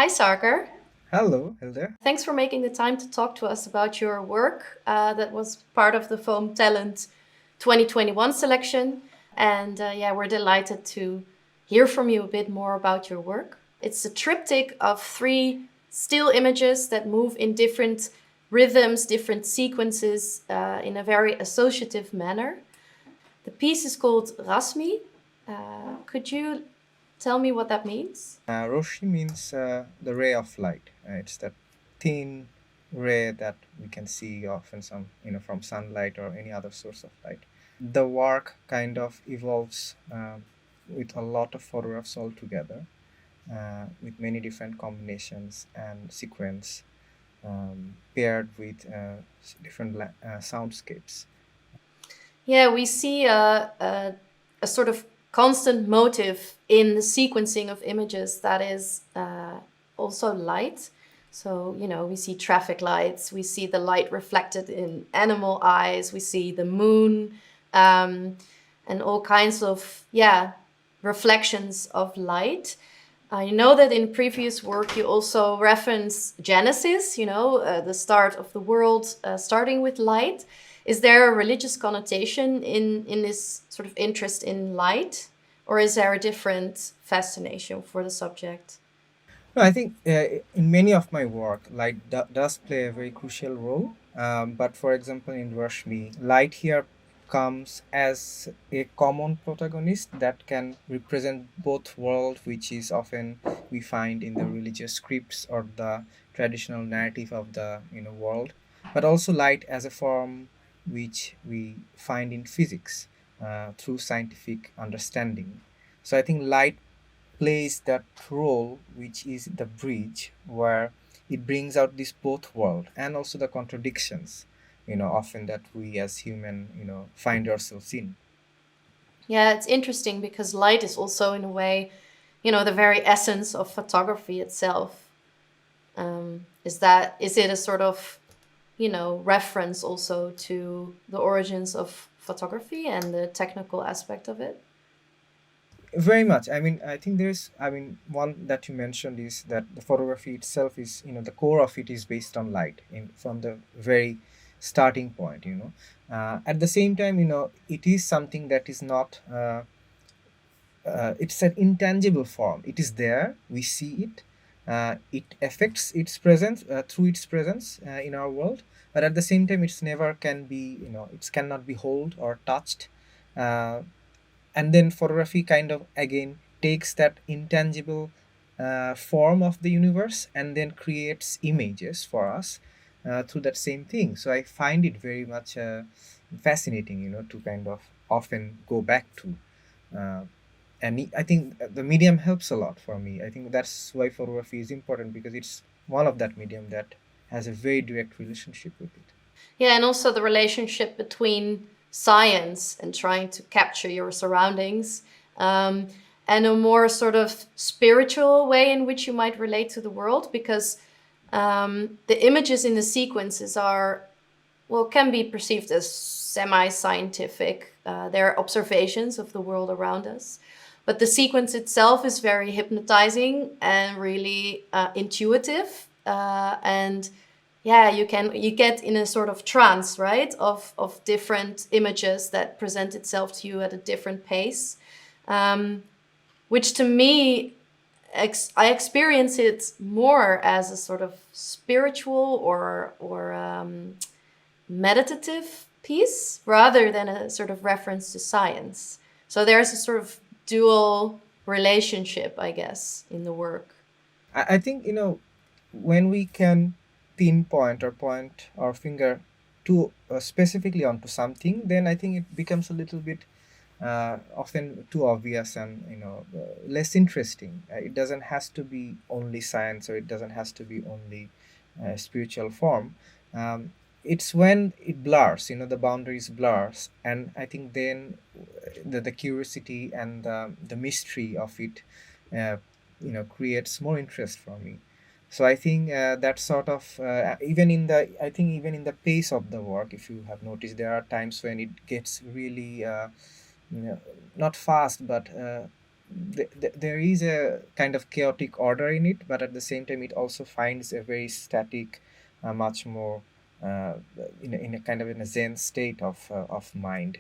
Hi, Sarker. Hello, Hilda. Thanks for making the time to talk to us about your work that was part of the Foam Talent 2021 selection. And yeah, we're delighted to hear from you a bit more about your work. It's a triptych of three still images that move in different rhythms, different sequences in a very associative manner. The piece is called Raśmi. Could you tell me what that means? Roshi means the ray of light. It's that thin ray that we can see often from sunlight or any other source of light. The work kind of evolves with a lot of photographs all together, with many different combinations and sequence paired with different soundscapes. Yeah, we see a sort of constant motive in the sequencing of images that is also light. So, we see traffic lights, we see the light reflected in animal eyes, we see the moon, and all kinds of, reflections of light. I know that in previous work you also reference Genesis, the start of the world starting with light. Is there a religious connotation in this sort of interest in light, or is there a different fascination for the subject? No, I think in many of my work, light does play a very crucial role. But for example, in Rashmi, light here comes as a common protagonist that can represent both world, which is often we find in the religious scripts or the traditional narrative of the world, but also light as a form which we find in physics through scientific understanding. So I think light plays that role which is the bridge where it brings out this both world and also the contradictions often that we as human find ourselves in. Yeah, it's interesting because light is also, in a way, the very essence of photography itself. Is it a sort of, reference also to the origins of photography and the technical aspect of it? Very much. I mean, I think one that you mentioned is that the photography itself is the core of it is based on light in from the very starting point. At the same time, it is something that is not it's an intangible form. It is there, we see it. It affects its presence through its presence in our world, but at the same time it's never can be it cannot be hold or touched. Uh, and then photography kind of again takes that intangible form of the universe and then creates images for us through that same thing. So I find it very much fascinating to kind of often go back to. Uh, and I think the medium helps a lot for me. I think that's why photography is important, because it's one of that medium that has a very direct relationship with it. Yeah, and also the relationship between science and trying to capture your surroundings, um, and a more sort of spiritual way in which you might relate to the world, because the images in the sequences are, well, can be perceived as semi-scientific. They're observations of the world around us. But the sequence itself is very hypnotizing and really intuitive. And yeah, you get in a sort of trance, right? Of different images that present itself to you at a different pace. Um, which to me, I experience it more as a sort of spiritual or meditative piece rather than a sort of reference to science. So there's a sort of dual relationship, I guess, in the work. I think when we can pinpoint or point our finger to specifically onto something, then I think it becomes a little bit often too obvious and less interesting. It doesn't has to be only science, or it doesn't has to be only spiritual form. It's when it blurs, the boundaries blurs, and I think then the curiosity and the mystery of it uh, creates more interest for me. So I think that sort of even in the pace of the work, if you have noticed, there are times when it gets really not fast, but there is a kind of chaotic order in it, but at the same time, it also finds a very static, much more in a kind of in a Zen state of mind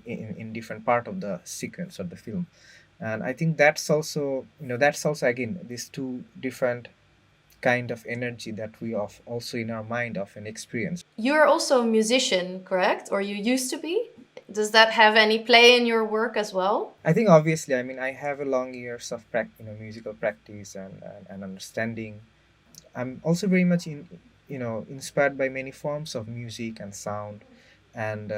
in different part of the sequence of the film. And I think that's also again these two different kind of energy that we of also in our mind often experience. You're also a musician, correct? Or you used to be? Does that have any play in your work as well? I think obviously, I mean, I have a long years of musical practice and understanding. I'm also very much inspired by many forms of music and sound, and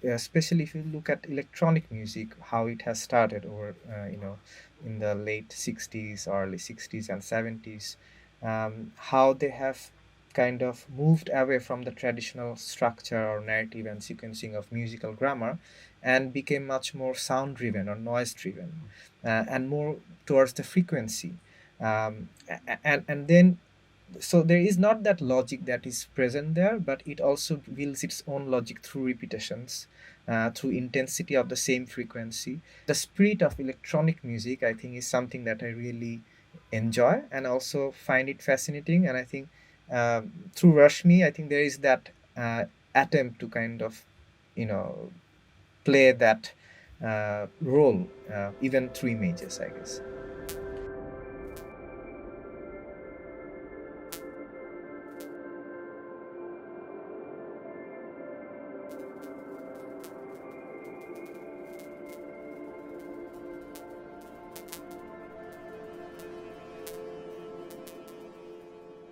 especially if you look at electronic music, how it has started over in the late 60s, early 60s and 70s, how they have kind of moved away from the traditional structure or narrative and sequencing of musical grammar and became much more sound driven or noise driven, and more towards the frequency, and then so there is not that logic that is present there, but it also builds its own logic through repetitions, through intensity of the same frequency. The spirit of electronic music, I think, is something that I really enjoy and also find it fascinating. And I think through Raśmi, I think there is that attempt to kind of, play that role, even through images, I guess.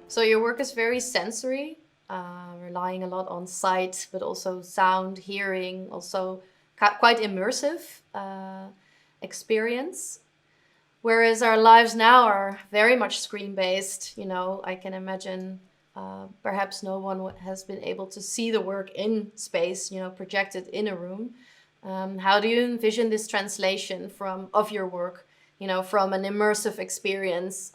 So your work is very sensory, relying a lot on sight, but also sound, hearing, also quite immersive experience. Whereas our lives now are very much screen-based. I can imagine perhaps no one has been able to see the work in space, projected in a room. How do you envision this translation of your work, from an immersive experience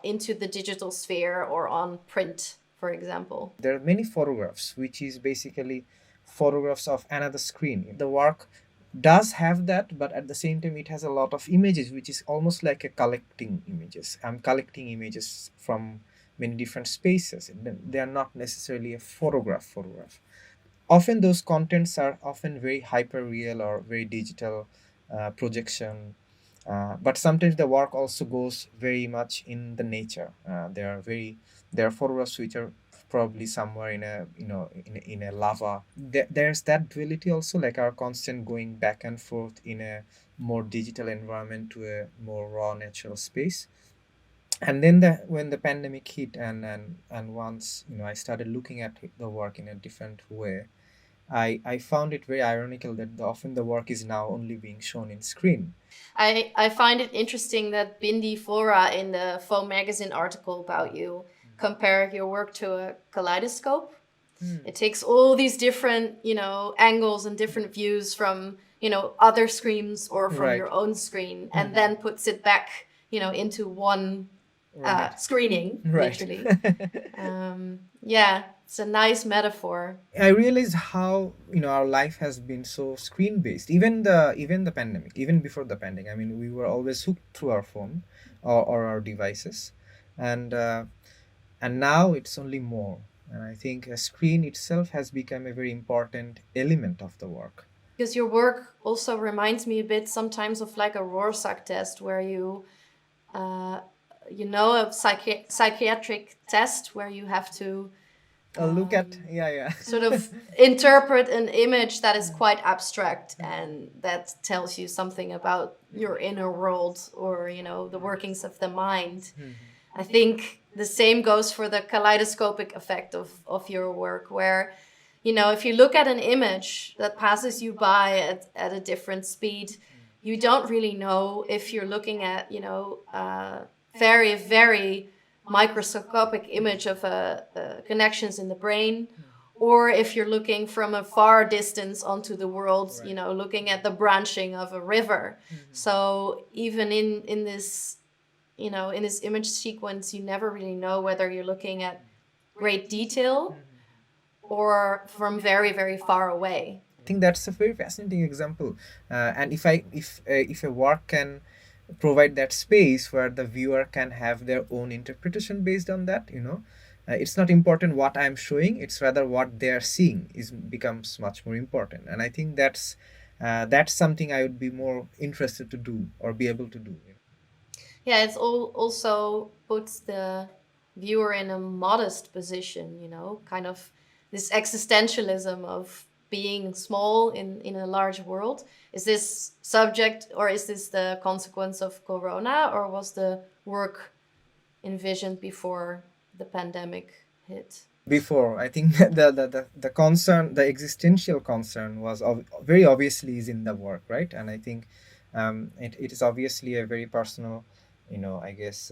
into the digital sphere or on print, for example? There are many photographs, which is basically photographs of another screen. The work does have that, but at the same time, it has a lot of images, which is almost like a collecting images. I'm collecting images from many different spaces, and they are not necessarily a photograph. Often those contents are often very hyper real or very digital projection, but sometimes the work also goes very much in the nature. There are photographs which are probably somewhere in a in a lava. There's that duality also, like our constant going back and forth in a more digital environment to a more raw natural space. And then when the pandemic hit, and once I started looking at the work in a different way, I found it very ironical that often the work is now only being shown in screen. I find it interesting that Bindi Flora in the Foam magazine article about you compared your work to a kaleidoscope. It takes all these different, angles and different views from, other screens or from Right. your own screen, and then puts it back, into one Right. screening, Right. literally. Yeah, it's a nice metaphor. I realized how our life has been so screen based. Even the pandemic, even before the pandemic. I mean, we were always hooked through our phone or our devices, and now it's only more. And I think a screen itself has become a very important element of the work. Because your work also reminds me a bit sometimes of like a Rorschach test, where a psychiatric test where you have to Look at yeah. sort of interpret an image that is quite abstract and that tells you something about your inner world or the workings of the mind. I think the same goes for the kaleidoscopic effect of your work, where if you look at an image that passes you by at a different speed, you don't really know if you're looking at very, very microscopic image of connections in the brain, or if you're looking from a far distance onto the world, Right. looking at the branching of a river. So even in this in this image sequence, you never really know whether you're looking at great detail or from very, very far away. I think that's a very fascinating example. And if a work can provide that space where the viewer can have their own interpretation based on that, it's not important what I'm showing, it's rather what they are seeing is becomes much more important. And I think that's something I would be more interested to do or be able to do. Yeah, it's also puts the viewer in a modest position, kind of this existentialism of being small in a large world. Is this subject, or is this the consequence of Corona, or was the work envisioned before the pandemic hit? Before, I think the concern, the existential concern was very obviously is in the work, right? And I think it is obviously a very personal, I guess,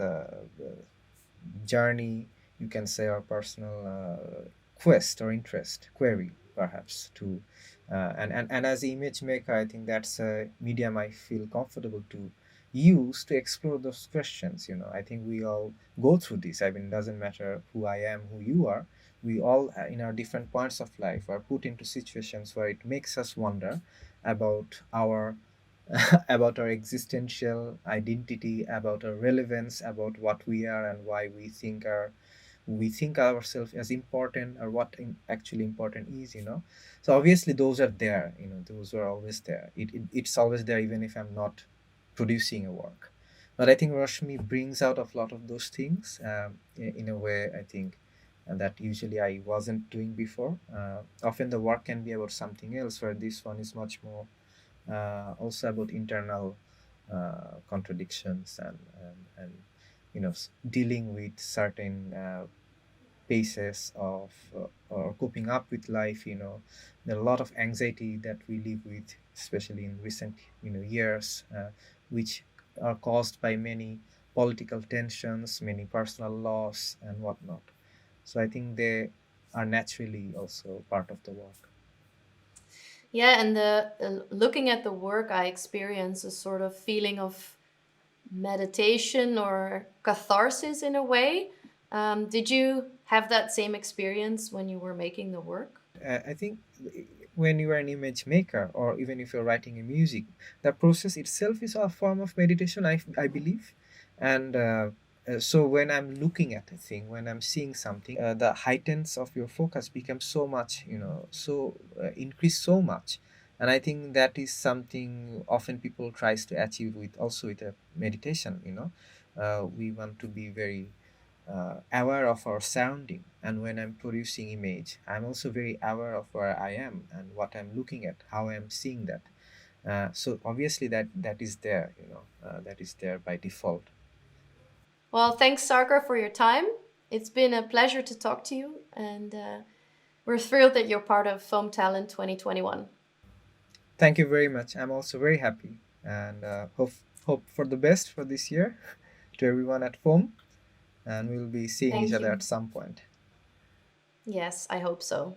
journey, you can say, or personal quest or interest query perhaps to and as an image maker, I think that's a medium I feel comfortable to use to explore those questions. I think we all go through this. I mean, it doesn't matter who I am, who you are. We all in our different points of life are put into situations where it makes us wonder about our about our existential identity, about our relevance, about what we are and why we think ourselves as important, or what actually important is. So obviously those are there. Those are always there. It's always there even if I'm not producing a work. But I think Rashmi brings out a lot of those things in a way, I think, that usually I wasn't doing before. Often the work can be about something else, where this one is much more also about internal contradictions and dealing with certain paces of or coping up with life. There are a lot of anxiety that we live with, especially in recent years, which are caused by many political tensions, many personal loss and whatnot. So I think they are naturally also part of the work. Yeah, and the looking at the work, I experience a sort of feeling of meditation or catharsis in a way. Did you have that same experience when you were making the work? I think when you are an image maker, or even if you're writing a music, the process itself is a form of meditation, I believe. And so when I'm looking at a thing, when I'm seeing something, the heightens of your focus becomes so much, so increase so much. And I think that is something often people tries to achieve with also with a meditation. We want to be very aware of our surrounding, and when I'm producing image, I'm also very aware of where I am and what I'm looking at, how I'm seeing that. So obviously that is there, that is there by default. Well, thanks, Sarker, for your time. It's been a pleasure to talk to you, and we're thrilled that you're part of Foam Talent 2021. Thank you very much. I'm also very happy, and hope for the best for this year to everyone at home, and we'll be seeing each Thank other you. at some point. Yes, I hope so.